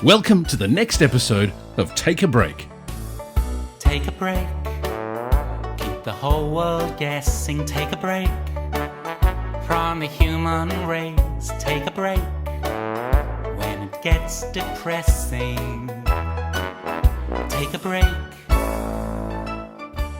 Welcome to the next episode of Take a Break. Take a break. Keep the whole world guessing. Take a break from the human race. Take a break when it gets depressing. Take a break.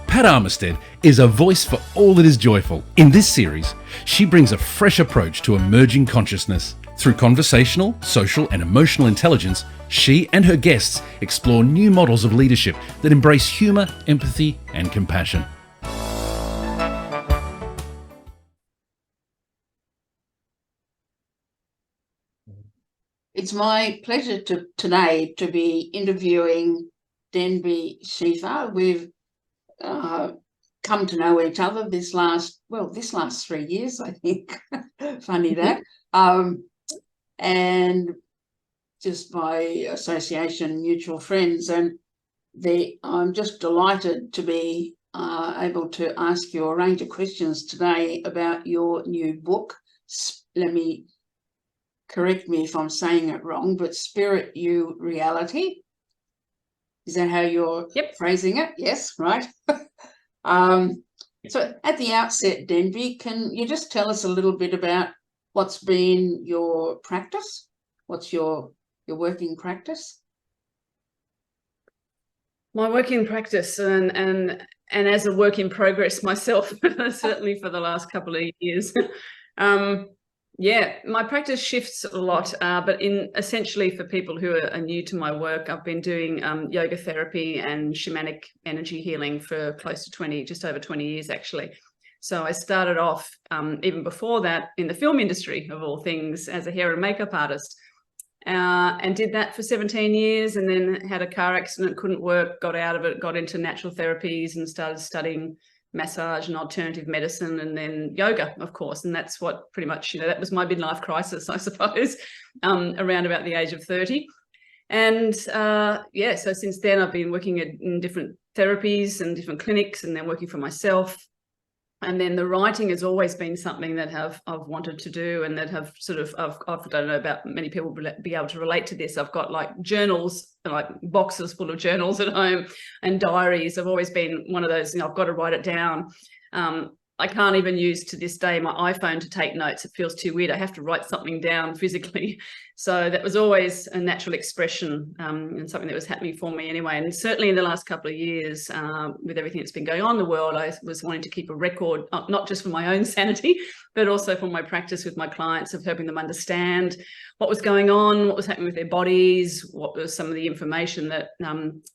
Pat Armistead is a voice for all that is joyful. In this series, she brings a fresh approach to emerging consciousness. Through conversational, social and emotional intelligence, she and her guests explore new models of leadership that embrace humour, empathy and compassion. It's my pleasure today to be interviewing Denby Sheather. We've come to know each other this last 3 years, I think. Funny that. And just by association, mutual friends. And I'm just delighted to be able to ask you a range of questions today about your new book. Correct me if I'm saying it wrong, but SPIRITYOUREALITY. Is that how you're phrasing it? Yes, right. So at the outset, Denby, can you just tell us a little bit about what's been your practice? What's your working practice? My working practice and as a work in progress myself, certainly for the last couple of years. My practice shifts a lot, but essentially for people who are new to my work, I've been doing yoga therapy and shamanic energy healing for close to just over 20 years actually. So I started off even before that in the film industry of all things as a hair and makeup artist, and did that for 17 years and then had a car accident, couldn't work, got out of it, got into natural therapies and started studying massage and alternative medicine and then yoga, of course. And that's what pretty much, that was my midlife crisis, I suppose, around about the age of 30. And so since then I've been working in different therapies and different clinics and then working for myself. And then the writing has always been something that I've wanted to do and that have sort of, I don't know about many people be able to relate to this. I've got like journals, like boxes full of journals at home and diaries. I've always been one of those, I've got to write it down. I can't even use to this day my iPhone to take notes. It feels too weird. I have to write something down physically. So that was always a natural expression and something that was happening for me anyway. And certainly in the last couple of years, with everything that's been going on in the world, I was wanting to keep a record, not just for my own sanity, but also for my practice with my clients of helping them understand what was going on, what was happening with their bodies, what was some of the information that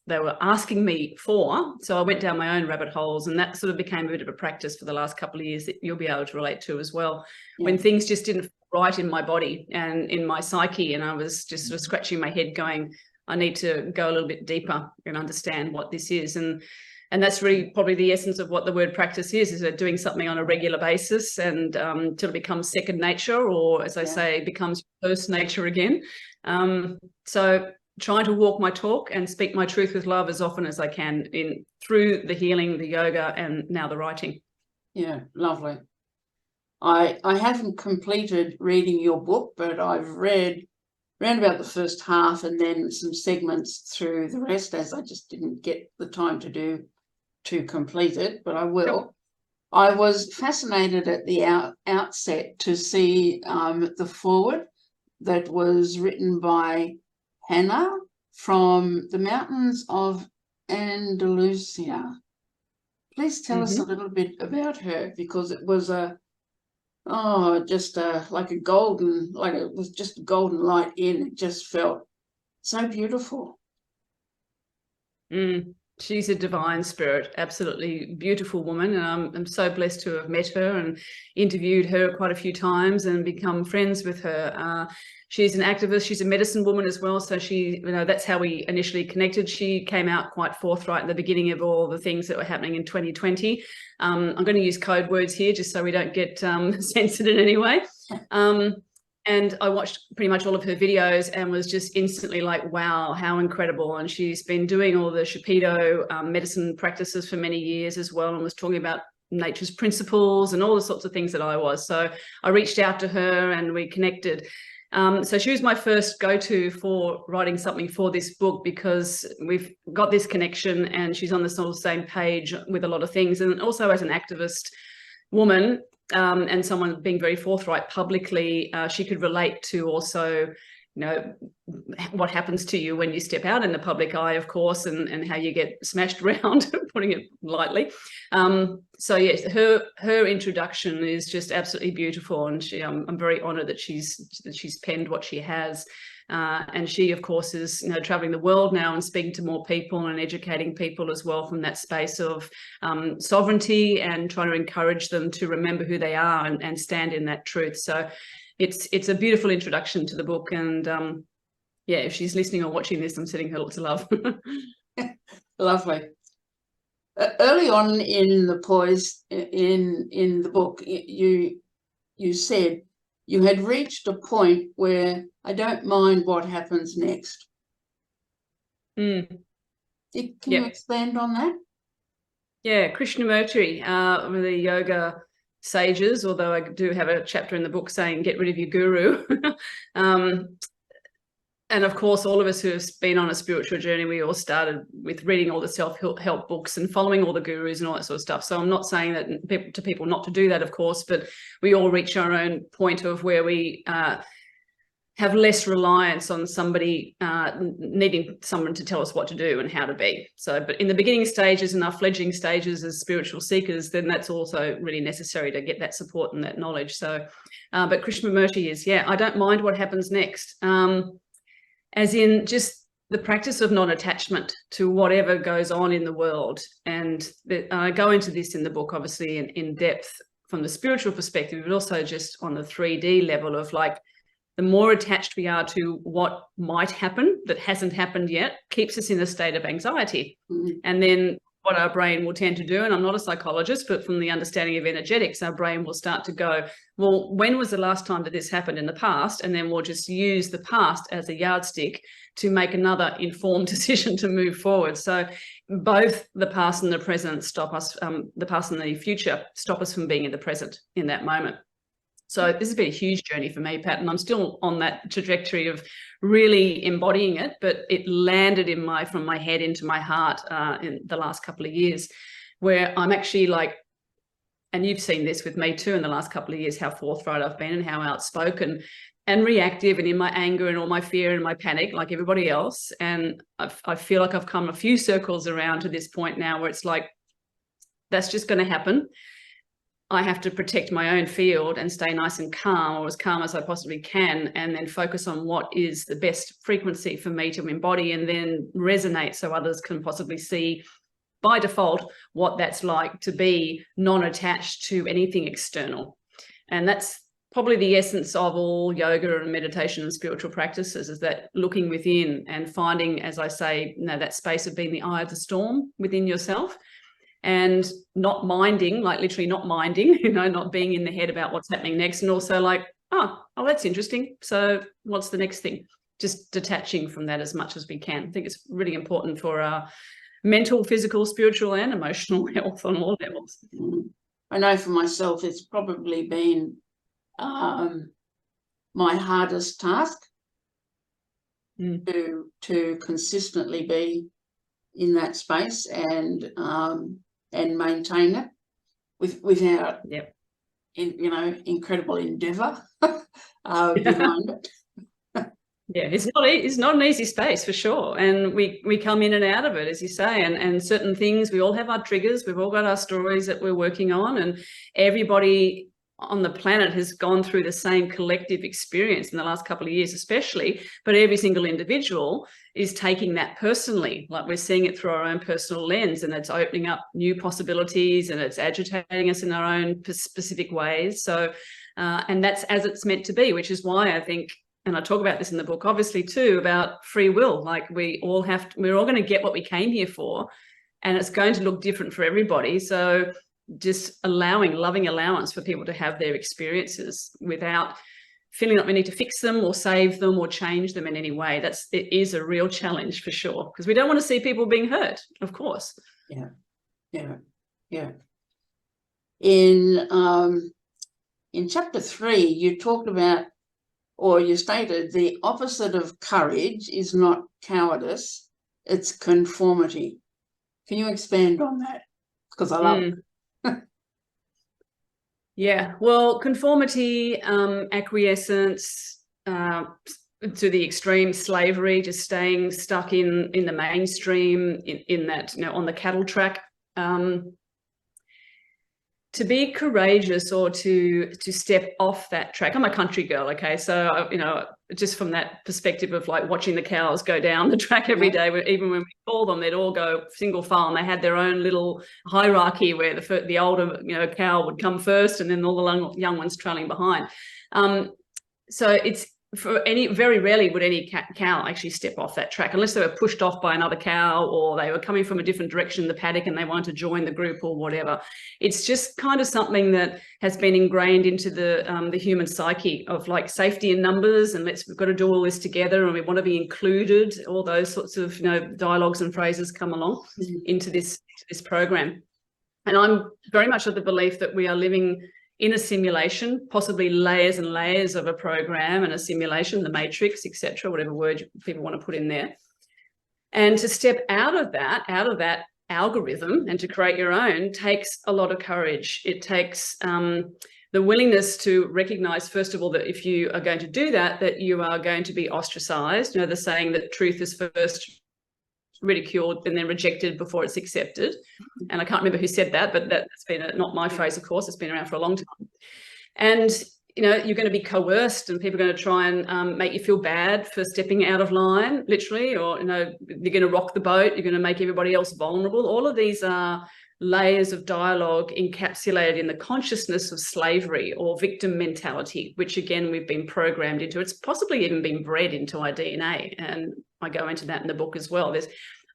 they were asking me for. So I went down my own rabbit holes and that sort of became a bit of a practice for the last couple of years that you'll be able to relate to as well. Yeah. When things just didn't feel right in my body and in my psyche, and I was just sort of scratching my head going, I need to go a little bit deeper and understand what this is. And that's really probably the essence of what the word practice is doing something on a regular basis and till it becomes second nature, or as I say, becomes first nature again. So trying to walk my talk and speak my truth with love as often as I can through the healing, the yoga, and now the writing. Yeah, lovely. I haven't completed reading your book, but I've read around about the first half and then some segments through the rest, as I just didn't get the time to complete it, but I will. Sure. I was fascinated at the outset to see the foreword that was written by Hannah from the mountains of Andalusia. Please tell us a little bit about her, because it was like it was just a golden light in. It just felt so beautiful. She's a divine spirit, absolutely beautiful woman. And I'm so blessed to have met her and interviewed her quite a few times and become friends with her. She's an activist. She's a medicine woman as well. So that's how we initially connected. She came out quite forthright at the beginning of all the things that were happening in 2020. I'm going to use code words here just so we don't get censored in any way. And I watched pretty much all of her videos and was just instantly like, wow, how incredible. And she's been doing all the Shipido medicine practices for many years as well, and was talking about nature's principles and all the sorts of things that I was. So I reached out to her and we connected. So she was my first go-to for writing something for this book, because we've got this connection and she's on the sort of same page with a lot of things. And also as an activist woman, and someone being very forthright publicly, she could relate to also, you know, what happens to you when you step out in the public eye, of course, and how you get smashed around, putting it lightly. So yes, her introduction is just absolutely beautiful, and I'm very honoured that she's penned what she has. And she, of course, is, you know, traveling the world now and speaking to more people and educating people as well from that space of sovereignty, and trying to encourage them to remember who they are and stand in that truth. So it's a beautiful introduction to the book, and yeah, if she's listening or watching this, I'm sending her lots of love. Lovely. Early on in the in the book, you said you had reached a point where I don't mind what happens next. Can you expand on that? Yeah, Krishnamurti, the yoga sages, although I do have a chapter in the book saying get rid of your guru. And of course, all of us who have been on a spiritual journey, we all started with reading all the self-help books and following all the gurus and all that sort of stuff. So I'm not saying that to people not to do that, of course, but we all reach our own point of where we have less reliance on somebody needing someone to tell us what to do and how to be. So, but in the beginning stages and our fledgling stages as spiritual seekers, then that's also really necessary to get that support and that knowledge. So, but Krishnamurti is, yeah, I don't mind what happens next. As in just the practice of non-attachment to whatever goes on in the world. And I go into this in the book, obviously, in depth from the spiritual perspective, but also just on the 3D level of, like, the more attached we are to what might happen that hasn't happened yet keeps us in a state of anxiety. And then what our brain will tend to do, and I'm not a psychologist, but from the understanding of energetics, our brain will start to go, well, when was the last time that this happened in the past? And then we'll just use the past as a yardstick to make another informed decision to move forward. So both the past and the present stop us, the past and the future stop us from being in the present in that moment. So this has been a huge journey for me, Pat, and I'm still on that trajectory of really embodying it, but it landed from my head into my heart in the last couple of years, where I'm actually like, and you've seen this with me too in the last couple of years, how forthright I've been and how outspoken and reactive and in my anger and all my fear and my panic, like everybody else. And I feel like I've come a few circles around to this point now where it's like, that's just going to happen. I have to protect my own field and stay nice and calm, or as calm as I possibly can, and then focus on what is the best frequency for me to embody and then resonate so others can possibly see by default what that's like to be non-attached to anything external. And that's probably the essence of all yoga and meditation and spiritual practices, is that looking within and finding, as I say, that space of being the eye of the storm within yourself. And not minding, like literally not minding, not being in the head about what's happening next. And also like, oh, that's interesting. So what's the next thing? Just detaching from that as much as we can. I think it's really important for our mental, physical, spiritual, and emotional health on all levels. I know for myself, it's probably been my hardest task to consistently be in that space and maintain it without incredible endeavour behind it. Yeah, it's not an easy space for sure, and we come in and out of it, as you say, and certain things, we all have our triggers, we've all got our stories that we're working on, and everybody on the planet has gone through the same collective experience in the last couple of years especially, but every single individual is taking that personally, like we're seeing it through our own personal lens, and it's opening up new possibilities and it's agitating us in our own specific ways. So and that's as it's meant to be, which is why I think, and I talk about this in the book obviously too, about free will, like we're all going to get what we came here for, and it's going to look different for everybody. So just loving allowance for people to have their experiences without feeling like we need to fix them or save them or change them in any way. It is a real challenge for sure, because we don't want to see people being hurt, of course. Yeah. In chapter 3, you talked about or you stated, the opposite of courage is not cowardice, it's conformity. Can you expand on that? Because I love it. Yeah, well, conformity, acquiescence, to the extreme, slavery, just staying stuck in the mainstream, in that, on the cattle track. To be courageous, or to step off that track. I'm a country girl, okay, so just from that perspective of like watching the cows go down the track every day, even when we call them, they'd all go single file, and they had their own little hierarchy where the older cow would come first, and then all the young ones trailing behind. So it's very rarely would any cow actually step off that track unless they were pushed off by another cow, or they were coming from a different direction in the paddock and they wanted to join the group or whatever. It's just kind of something that has been ingrained into the human psyche of like safety in numbers, and we've got to do all this together, and we want to be included. All those sorts of dialogues and phrases come along into this program. And I'm very much of the belief that we are living in a simulation, possibly layers and layers of a program and a simulation, the matrix, etc., whatever word people want to put in there. And to step out of that algorithm and to create your own takes a lot of courage. It takes the willingness to recognize, first of all, that if you are going to do that, that you are going to be ostracized. The saying that truth is first ridiculed and then rejected before it's accepted. And I can't remember who said that, but that's been not my phrase, of course. It's been around for a long time. And you're going to be coerced, and people are going to try and make you feel bad for stepping out of line, literally, or they're going to rock the boat. You're going to make everybody else vulnerable. All of these are layers of dialogue encapsulated in the consciousness of slavery or victim mentality, which again we've been programmed into. It's possibly even been bred into our DNA, and I go into that in the book as well.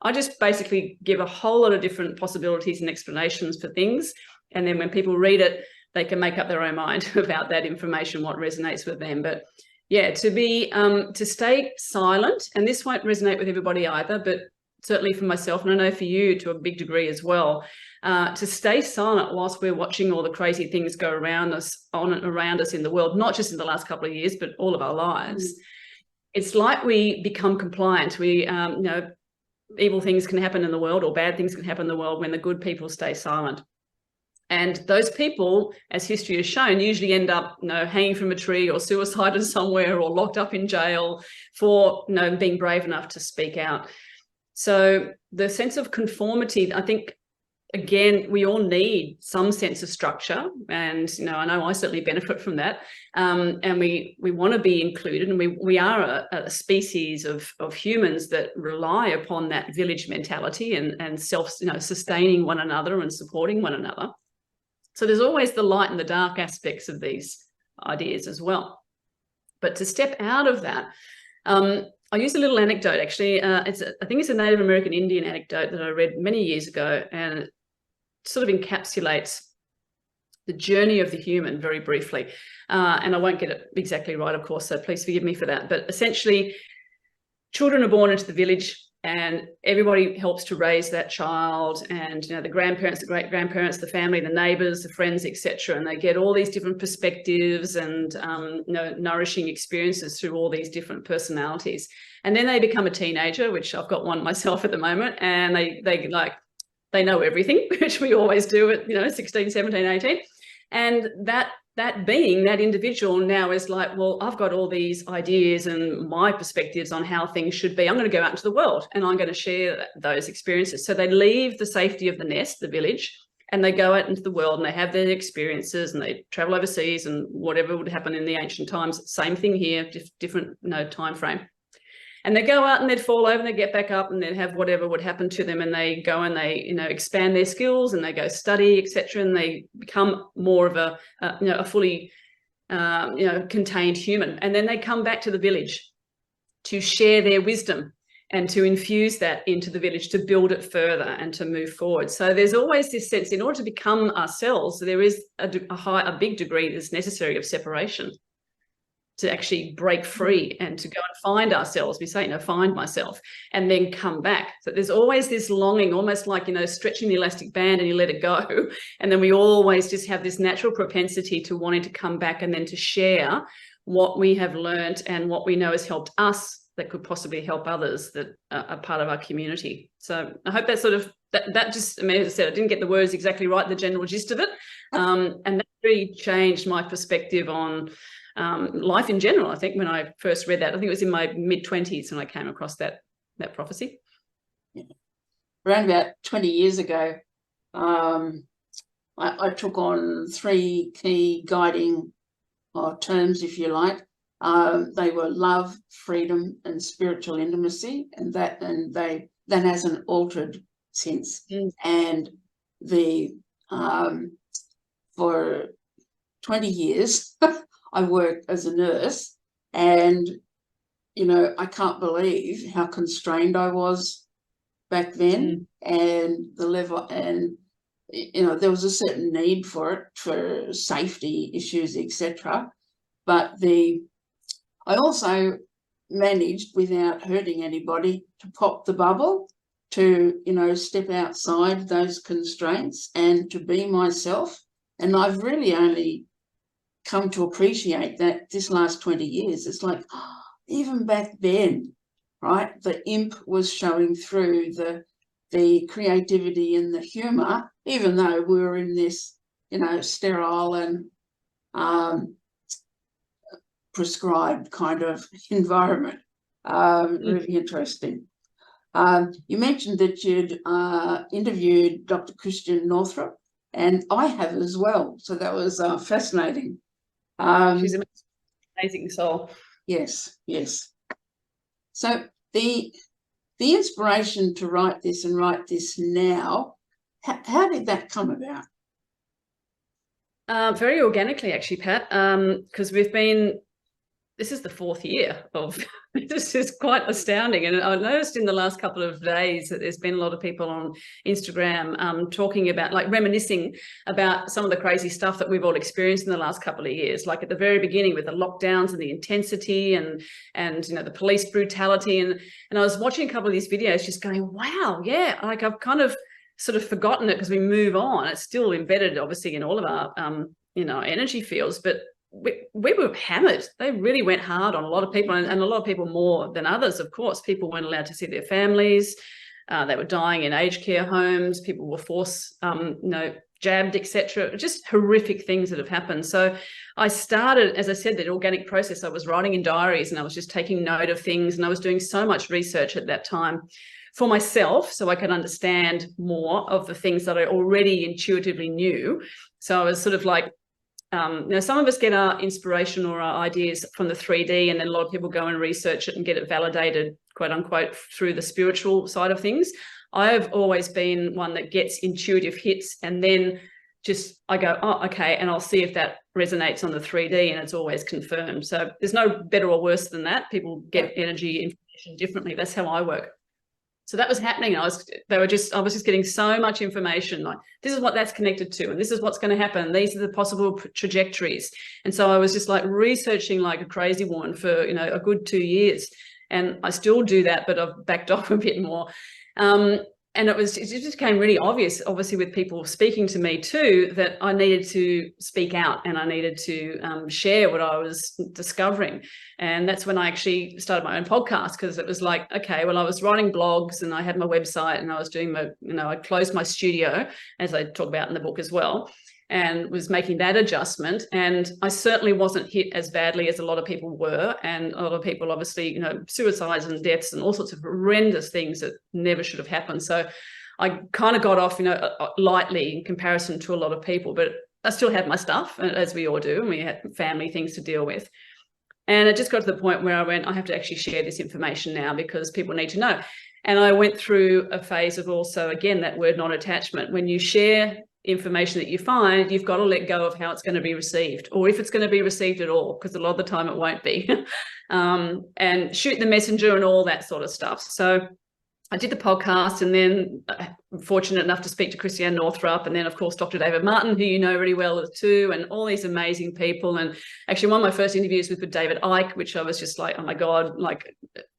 I just basically give a whole lot of different possibilities and explanations for things, and then when people read it, they can make up their own mind about that information, what resonates with them. But yeah, to stay silent, and this won't resonate with everybody either, but certainly for myself, and I know for you to a big degree as well, to stay silent whilst we're watching all the crazy things go around us in the world, not just in the last couple of years, but all of our lives. It's like we become compliant. We, evil things can happen in the world, or bad things can happen in the world when the good people stay silent. And those people, as history has shown, usually end up, hanging from a tree or suicided somewhere or locked up in jail for, being brave enough to speak out. So the sense of conformity, I think, again, we all need some sense of structure, and I know I certainly benefit from that. And we want to be included, and we are a species of humans that rely upon that village mentality and sustaining one another and supporting one another. So there's always the light and the dark aspects of these ideas as well. But to step out of that, I use a little anecdote, actually. I think it's a Native American Indian anecdote that I read many years ago, and it sort of encapsulates the journey of the human very briefly. And I won't get it exactly right, of course, so please forgive me for that. But essentially, children are born into the village, and everybody helps to raise that child, and the grandparents, the great-grandparents, the family, the neighbours, the friends, etc. And they get all these different perspectives and nourishing experiences through all these different personalities. And then they become a teenager, which I've got one myself at the moment, and they know everything, which we always do at 16, 17, 18. And that individual now is like, well, I've got all these ideas and my perspectives on how things should be. I'm going to go out into the world and I'm going to share those experiences. So they leave the safety of the nest, the village, and they go out into the world and they have their experiences and they travel overseas and whatever would happen in the ancient times. Same thing here, different time frame. And they go out and they'd fall over and they get back up and they'd have whatever would happen to them, and they go and they expand their skills and they go study, etc., and they become more of a fully contained human. And then they come back to the village to share their wisdom and to infuse that into the village, to build it further and to move forward. So there's always this sense, in order to become ourselves, there is a big degree that's necessary of separation, to actually break free and to go and find ourselves. We say, find myself, and then come back. So there's always this longing, almost like, stretching the elastic band and you let it go. And then we always just have this natural propensity to wanting to come back and then to share what we have learned and what we know has helped us that could possibly help others that are part of our community. So I hope that sort of, that just, I mean, as I said, I didn't get the words exactly right, the general gist of it. And that really changed my perspective on life in general. I think when I first read that, I think it was in my mid-20s when I came across that prophecy. Yeah. Around about 20 years ago, I took on 3 key guiding terms, if you like. They were love, freedom, and spiritual intimacy, and that hasn't altered since. And for 20 years, I worked as a nurse, and I can't believe how constrained I was back then, and the level, and there was a certain need for it, for safety issues, etc. But I also managed, without hurting anybody, to pop the bubble, to step outside those constraints and to be myself. And I've really only come to appreciate that this last 20 years. It's like, even back then, right, the imp was showing through, the creativity and the humour, even though we were in this, sterile and prescribed kind of environment. Really interesting. You mentioned that you'd interviewed Dr. Christian Northrup, and I have as well. So that was fascinating. She's an amazing soul. Yes, yes. So the inspiration to write this and write this now, how did that come about? Very organically, actually, Pat, because this is the 4th year of, this is quite astounding. And I noticed in the last couple of days that there's been a lot of people on Instagram talking about, like, reminiscing about some of the crazy stuff that we've all experienced in the last couple of years, like at the very beginning with the lockdowns and the intensity and the police brutality. And I was watching a couple of these videos just going, wow, yeah, like I've kind of sort of forgotten it because we move on. It's still embedded, obviously, in all of our, energy fields, but we were hammered. They really went hard on a lot of people, and a lot of people more than others, of course. People weren't allowed to see their families. They were dying in aged care homes. People were forced, jabbed, etc. Just horrific things that have happened. So I started, as I said, that organic process. I was writing in diaries, and I was just taking note of things, and I was doing so much research at that time for myself so I could understand more of the things that I already intuitively knew. So I was sort of like, some of us get our inspiration or our ideas from the 3D, and then a lot of people go and research it and get it validated, quote unquote, through the spiritual side of things. I've always been one that gets intuitive hits, and then I go, oh, okay, and I'll see if that resonates on the 3D, and it's always confirmed. So there's no better or worse than that. People get energy information differently. That's how I work. So that was happening. I was just getting so much information, like, this is what that's connected to, and this is what's going to happen. These are the possible trajectories. And so I was just like researching like a crazy woman for, a good 2 years. And I still do that, but I've backed off a bit more. And it just became really obvious, obviously, with people speaking to me too, that I needed to speak out, and I needed to share what I was discovering. And that's when I actually started my own podcast, because it was like, okay, well, I was writing blogs and I had my website, and I was doing I closed my studio, as I talk about in the book as well, and was making that adjustment. And I certainly wasn't hit as badly as a lot of people were. And a lot of people, obviously, suicides and deaths and all sorts of horrendous things that never should have happened. So I kind of got off, lightly in comparison to a lot of people, but I still had my stuff, as we all do, and we had family things to deal with. And it just got to the point where I went, I have to actually share this information now, because people need to know. And I went through a phase of also, again, that word non-attachment. When you share information that you find, you've got to let go of how it's going to be received, or if it's going to be received at all, because a lot of the time it won't be, and shoot the messenger and all that sort of stuff. So I did the podcast, and then I'm fortunate enough to speak to Christian Northrup, and then of course Dr. David Martin, who you know really well too, and all these amazing people. And actually one of my first interviews was with David Icke, which I was just like, oh my God, like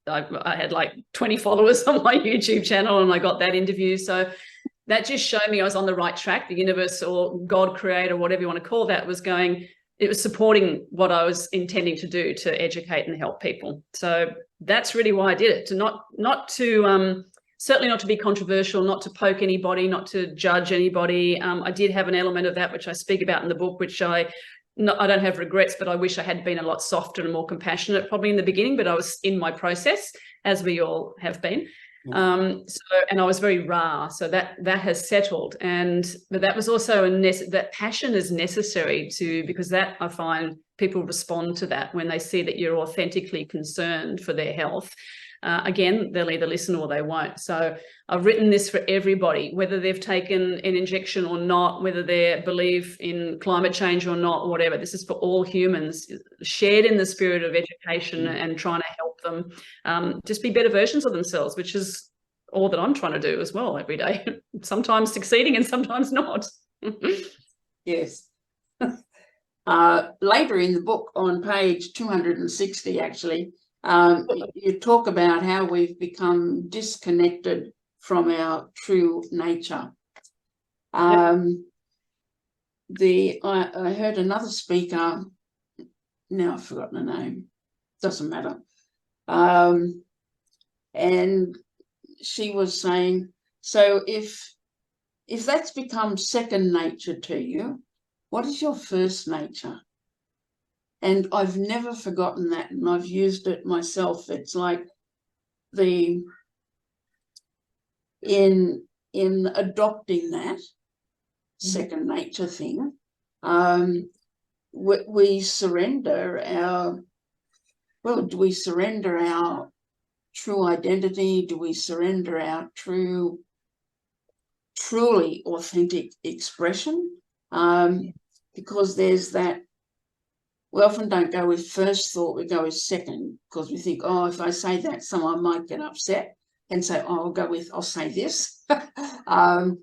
I had like 20 followers on my YouTube channel, and I got that interview. So that just showed me I was on the right track. The universe, or God, creator, whatever you want to call that, was going, it was supporting what I was intending to do, to educate and help people. So that's really why I did it, to not to certainly not to be controversial, not to poke anybody, not to judge anybody. I did have an element of that, which I speak about in the book, which I don't have regrets, but I wish I had been a lot softer and more compassionate probably in the beginning, but I was in my process, as we all have been. And I was very raw, so that has settled. But that was also that passion is necessary because that, I find, people respond to that when they see that you're authentically concerned for their health. Again, they'll either listen or they won't. So I've written this for everybody, whether they've taken an injection or not, whether they believe in climate change or not, whatever. This is for all humans, shared in the spirit of education and trying to help them just be better versions of themselves, which is all that I'm trying to do as well every day, sometimes succeeding and sometimes not. Yes. Later in the book, on page 260, actually, you talk about how we've become disconnected from our true nature. I heard another speaker, now I've forgotten the name, doesn't matter, and she was saying, so if that's become second nature to you, what is your first nature? And I've never forgotten that, and I've used it myself. It's like in adopting that second nature thing, we surrender do we surrender our true identity? Do we surrender our truly authentic expression? Because there's that. We often don't go with first thought, we go with second, because we think, oh, if I say that, someone might get upset and say, oh, I'll say this. And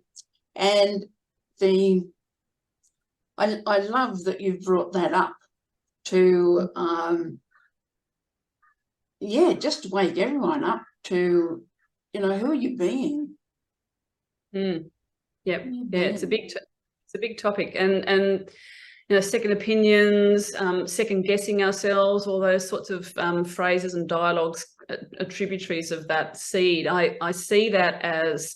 I love that you've brought that up to, just to wake everyone up to, who are you being? Yeah, it's a big topic, and second opinions, second guessing ourselves, all those sorts of phrases and dialogues are tributaries of that seed. I see that as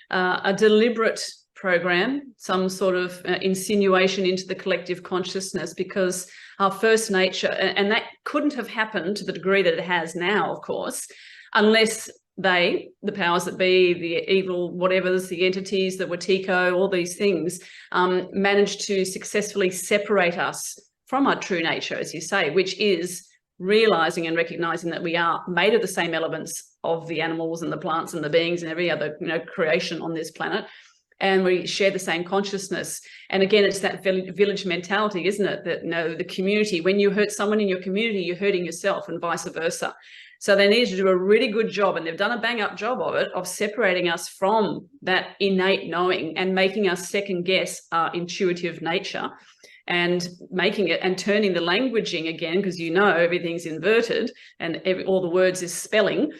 a deliberate program, some sort of insinuation into the collective consciousness, because our first nature, and that couldn't have happened to the degree that it has now, of course, unless the powers that be, the evil whatevers, the entities, the Watiko, all these things, managed to successfully separate us from our true nature, as you say, which is realizing and recognizing that we are made of the same elements of the animals and the plants and the beings and every other creation on this planet, and we share the same consciousness. And again, it's that village mentality, isn't it? That the community, when you hurt someone in your community, you're hurting yourself, and vice versa. So they need to do a really good job, and they've done a bang-up job of it, of separating us from that innate knowing and making us second guess our intuitive nature, and making it and turning the languaging again, because everything's inverted and all the words is spelling.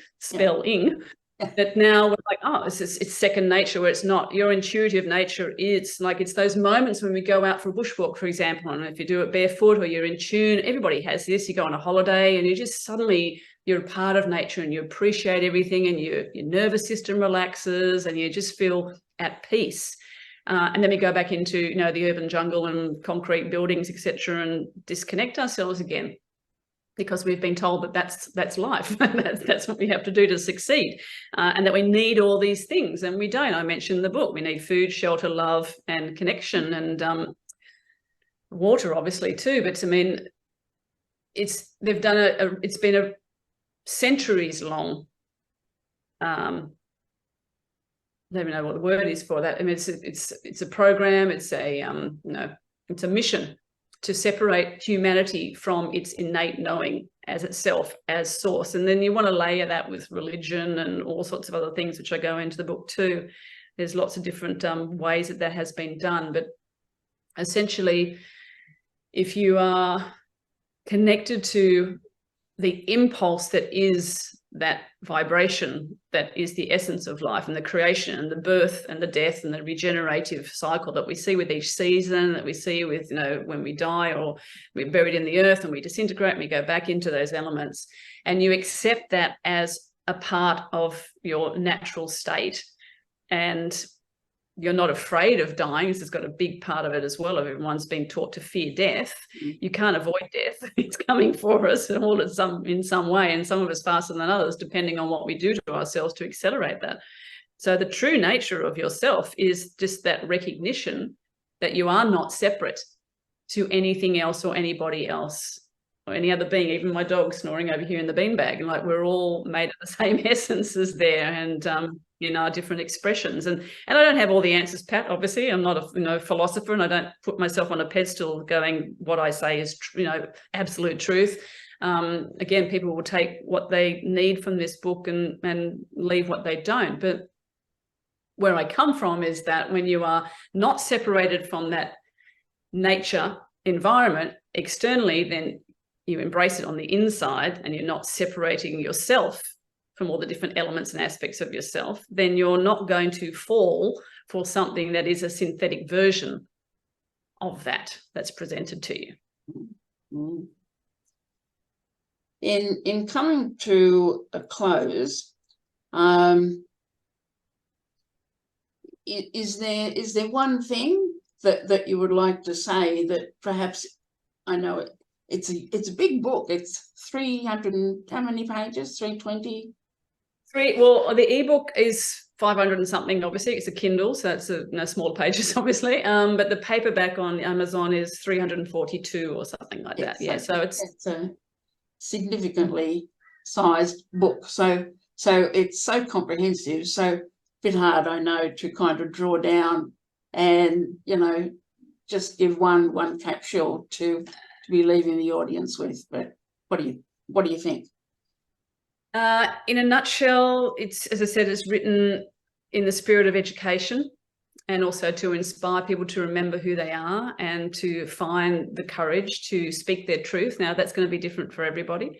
That now we're like, oh, it's second nature, where it's not. Your intuitive nature is like, it's those moments when we go out for a bushwalk, for example, and if you do it barefoot or you're in tune, everybody has this. You go on a holiday and you just suddenly, you're a part of nature and you appreciate everything, and your nervous system relaxes and you just feel at peace. And then we go back into the urban jungle and concrete buildings, etc., and disconnect ourselves again, because we've been told that that's life. that's what we have to do to succeed, and that we need all these things, and we don't. I mentioned in the book, we need food, shelter, love, and connection, and water, obviously, too. But I mean, it's been a centuries long. I don't even know what the word is for that. I mean, it's a program. It's it's a mission to separate humanity from its innate knowing as itself, as source. And then you want to layer that with religion and all sorts of other things, which I go into the book too. There's lots of different ways that has been done. But essentially, if you are connected to the impulse that is that vibration, that is the essence of life, and the creation and the birth and the death and the regenerative cycle that we see with each season, that we see with, you know, when we die or we're buried in the earth and we disintegrate and we go back into those elements, and you accept that as a part of your natural state, and you're not afraid of dying. This has got a big part of it as well. Everyone's been taught to fear death. You can't avoid death. It's coming for us and all in some way, and some of us faster than others, depending on what we do to ourselves to accelerate that. So the true nature of yourself is just that recognition that you are not separate to anything else or anybody else or any other being, even my dog snoring over here in the beanbag. And like, we're all made of the same essences there, and you know, different expressions. And I don't have all the answers, Pat, obviously. I'm not a, you know, philosopher, and I don't put myself on a pedestal going, what I say is, you know, absolute truth. Again, people will take what they need from this book and leave what they don't. But where I come from is that when you are not separated from that nature environment externally, then you embrace it on the inside, and you're not separating yourself from all the different elements and aspects of yourself, then you're not going to fall for something that is a synthetic version of that's presented to you. Mm-hmm. In coming to a close, is there one thing that you would like to say that perhaps, I know it's a big book. It's 300 and how many pages? 320? Well, the ebook is 500 and something. Obviously, it's a Kindle, so it's smaller pages, obviously. But the paperback on Amazon is 342 or something like that. Yeah, so it's a significantly sized book. So it's so comprehensive. So a bit hard, I know, to kind of draw down and, you know, just give one capsule to be leaving the audience with. But what do you think? In a nutshell, it's, as I said, it's written in the spirit of education, and also to inspire people to remember who they are and to find the courage to speak their truth. Now, that's going to be different for everybody.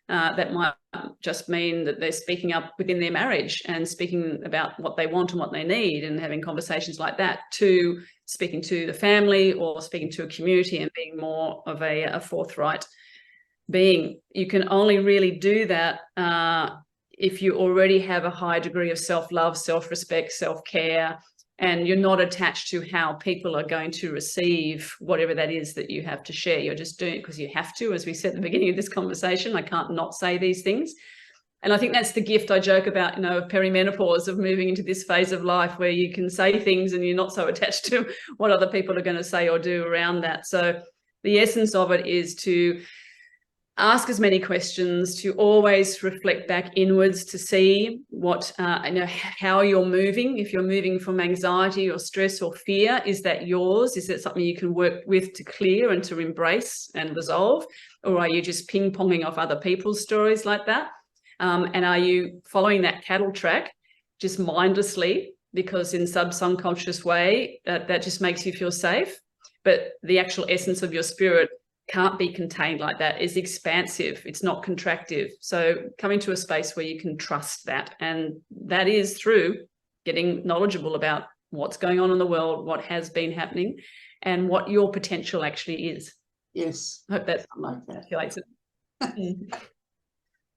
That might just mean that they're speaking up within their marriage and speaking about what they want and what they need, and having conversations like that, to speaking to the family or speaking to a community and being more of a forthright being. You can only really do that if you already have a high degree of self-love, self-respect, self-care, and you're not attached to how people are going to receive whatever that is that you have to share. You're just doing it because you have to. As we said at the beginning of this conversation, I can't not say these things. And I think that's the gift I joke about, you know, of perimenopause, of moving into this phase of life where you can say things and you're not so attached to what other people are going to say or do around that. So the essence of it is to ask as many questions, to always reflect back inwards to see what, how you're moving. If you're moving from anxiety or stress or fear, is that yours? Is that something you can work with to clear and to embrace and resolve? Or are you just ping-ponging off other people's stories like that? And are you following that cattle track just mindlessly, because in subconscious way that just makes you feel safe? But the actual essence of your spirit can't be contained like that. It's expansive. It's not contractive. So coming to a space where you can trust that, and that is through getting knowledgeable about what's going on in the world, what has been happening, and what your potential actually is. Yes. I hope that articulates it.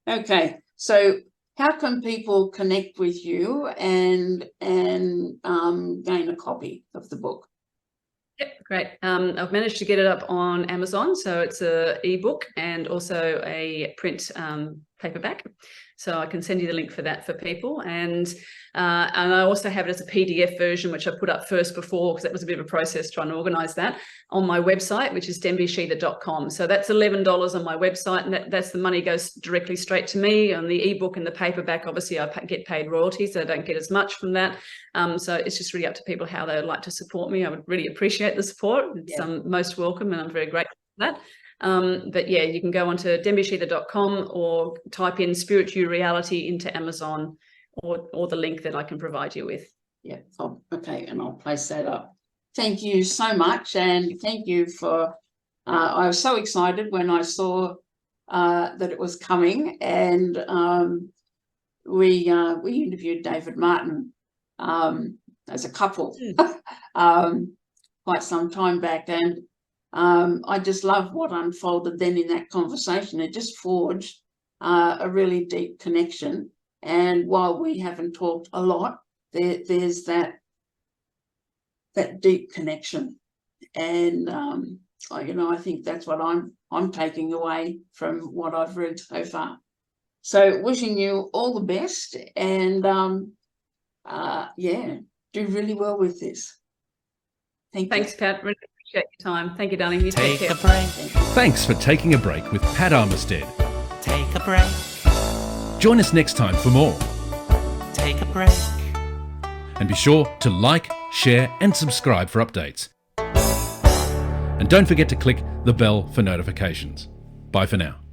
Okay. So how can people connect with you and gain a copy of the book? Yep, great. I've managed to get it up on Amazon, so it's an ebook and also a print paperback. So I can send you the link for that for people, and I also have it as a PDF version, which I put up first before, because that was a bit of a process trying to organise that, on my website, which is denbysheather.com. So that's $11 on my website, and that's the money goes directly straight to me. On the ebook and the paperback, obviously I get paid royalties, so I don't get as much from that. So it's just really up to people how they would like to support me. I would really appreciate the support. It's most welcome, and I'm very grateful for that. But yeah, you can go onto denbysheather.com or type in SPIRITYOUREALITY into Amazon, or the link that I can provide you with. Yeah. Oh, okay. And I'll place that up. Thank you so much. And thank you for, I was so excited when I saw that it was coming, and we interviewed David Martin as a couple quite some time back, and I just love what unfolded then in that conversation. It just forged a really deep connection, and while we haven't talked a lot, there's that deep connection, and I think that's what I'm taking away from what I've read so far. So wishing you all the best, and do really well with this. Thanks, Pat. Really appreciate your time. Thank you, darling. You take care. Take a break. Thanks for taking a break with Pat Armistead. Take a break. Join us next time for more. Take a break. And be sure to like, share and subscribe for updates. And don't forget to click the bell for notifications. Bye for now.